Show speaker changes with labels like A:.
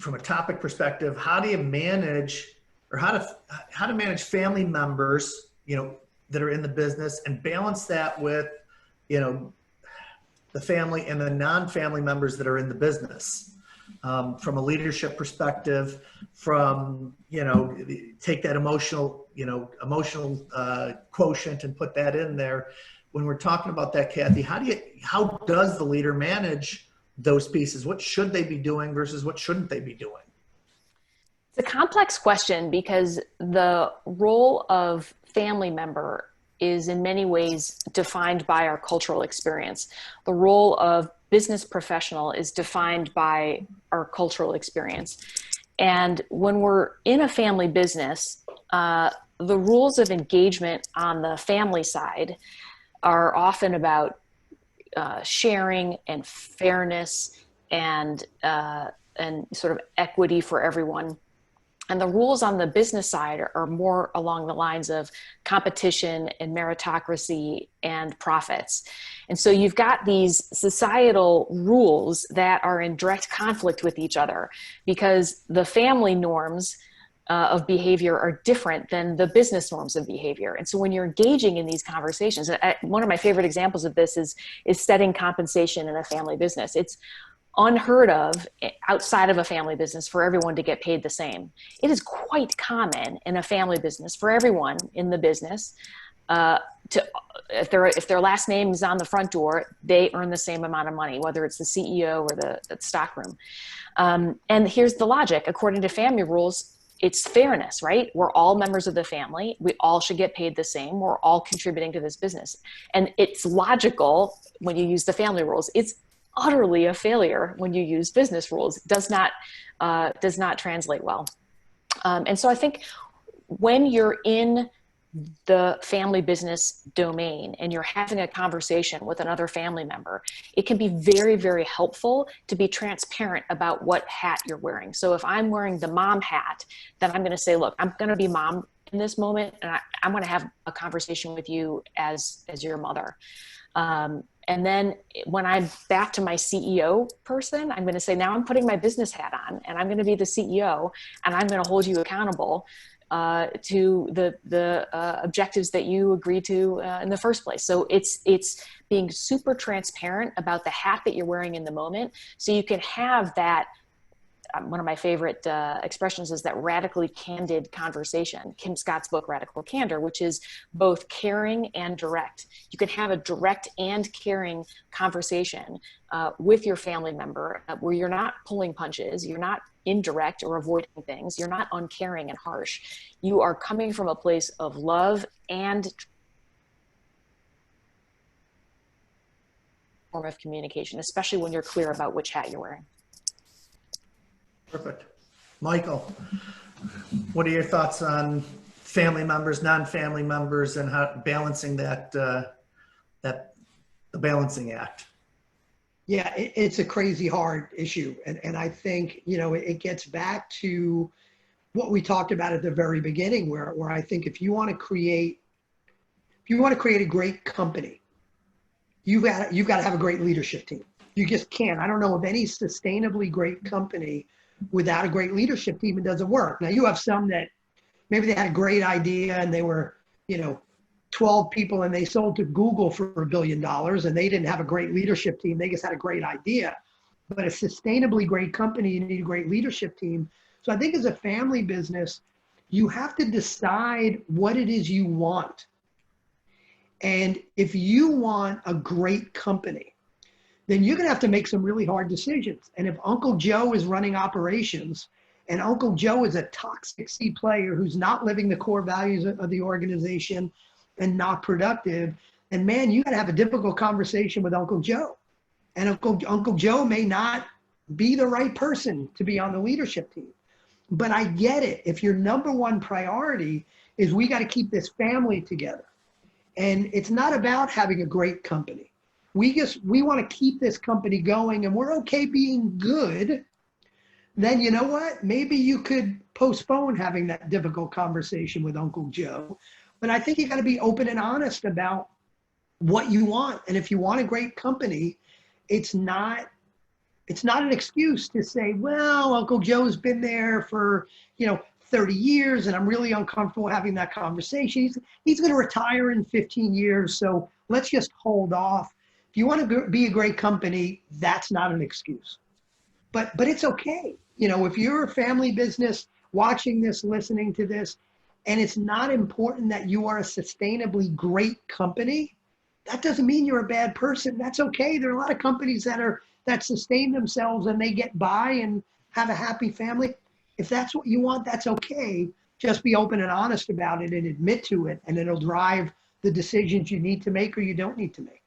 A: from a topic perspective, how do you manage, or how to manage family members, that are in the business, and balance that with, the family and the non-family members that are in the business, from a leadership perspective, from, take that emotional quotient and put that in there. When we're talking about that, Cathy, how does the leader manage those pieces? What should they be doing versus what shouldn't they be doing?
B: It's a complex question because the role of family member is in many ways defined by our cultural experience. The role of business professional is defined by our cultural experience. And when we're in a family business, the rules of engagement on the family side are often about sharing and fairness and sort of equity for everyone. And the rules on the business side are more along the lines of competition and meritocracy and profits. And so you've got these societal rules that are in direct conflict with each other because the family norms of behavior are different than the business norms of behavior. And so when you're engaging in these conversations, one of my favorite examples of this is setting compensation in a family business. It's unheard of outside of a family business for everyone to get paid the same. It is quite common in a family business for everyone in the business if their last name is on the front door, they earn the same amount of money, whether it's the CEO or the stockroom. And here's the logic. According to family rules, it's fairness, right? We're all members of the family. We all should get paid the same. We're all contributing to this business. And it's logical when you use the family rules. It's utterly a failure when you use business rules. It does not translate well. And so I think when you're in the family business domain and you're having a conversation with another family member, it can be very, very helpful to be transparent about what hat you're wearing. So if I'm wearing the mom hat, then I'm going to say, look, I'm going to be mom in this moment, and I'm going to have a conversation with you as your mother. And then when I'm back to my CEO person, I'm going to say, now I'm putting my business hat on and I'm going to be the CEO and I'm going to hold you accountable to the objectives that you agreed to in the first place. So it's being super transparent about the hat that you're wearing in the moment, so you can have that. One of my favorite expressions is that radically candid conversation. Kim Scott's book, Radical Candor, which is both caring and direct. You can have a direct and caring conversation with your family member where you're not pulling punches, you're not indirect or avoiding things, you're not uncaring and harsh. You are coming from a place of love and form of communication, especially when you're clear about which hat you're wearing.
A: Perfect. Michael, what are your thoughts on family members, non-family members, and how balancing the balancing act?
C: Yeah, it's a crazy hard issue. And I think, it gets back to what we talked about at the very beginning, where I think if you want to create a great company, you've got to have a great leadership team. You just can't. I don't know of any sustainably great company without a great leadership team. It doesn't work. Now you have some that maybe they had a great idea and they were, 12 people and they sold to Google for $1 billion and they didn't have a great leadership team. They just had a great idea. But a sustainably great company, you need a great leadership team. So I think as a family business, you have to decide what it is you want. And if you want a great company, then you're going to have to make some really hard decisions. And if Uncle Joe is running operations and Uncle Joe is a toxic C player who's not living the core values of the organization and not productive, then man, you got to have a difficult conversation with Uncle Joe. And Uncle Joe may not be the right person to be on the leadership team. But I get it. If your number one priority is we got to keep this family together, and it's not about having a great company. We want to keep this company going and we're okay being good, then you know what? Maybe you could postpone having that difficult conversation with Uncle Joe. But I think you got to be open and honest about what you want. And if you want a great company, it's not It's not an excuse to say, well, Uncle Joe's been there for, 30 years and I'm really uncomfortable having that conversation. He's going to retire in 15 years. So let's just hold off. If you want to be a great company, that's not an excuse. But it's okay. If you're a family business watching this, listening to this, and it's not important that you are a sustainably great company, that doesn't mean you're a bad person. That's okay. There are a lot of companies that sustain themselves and they get by and have a happy family. If that's what you want, that's okay. Just be open and honest about it and admit to it, and it'll drive the decisions you need to make or you don't need to make.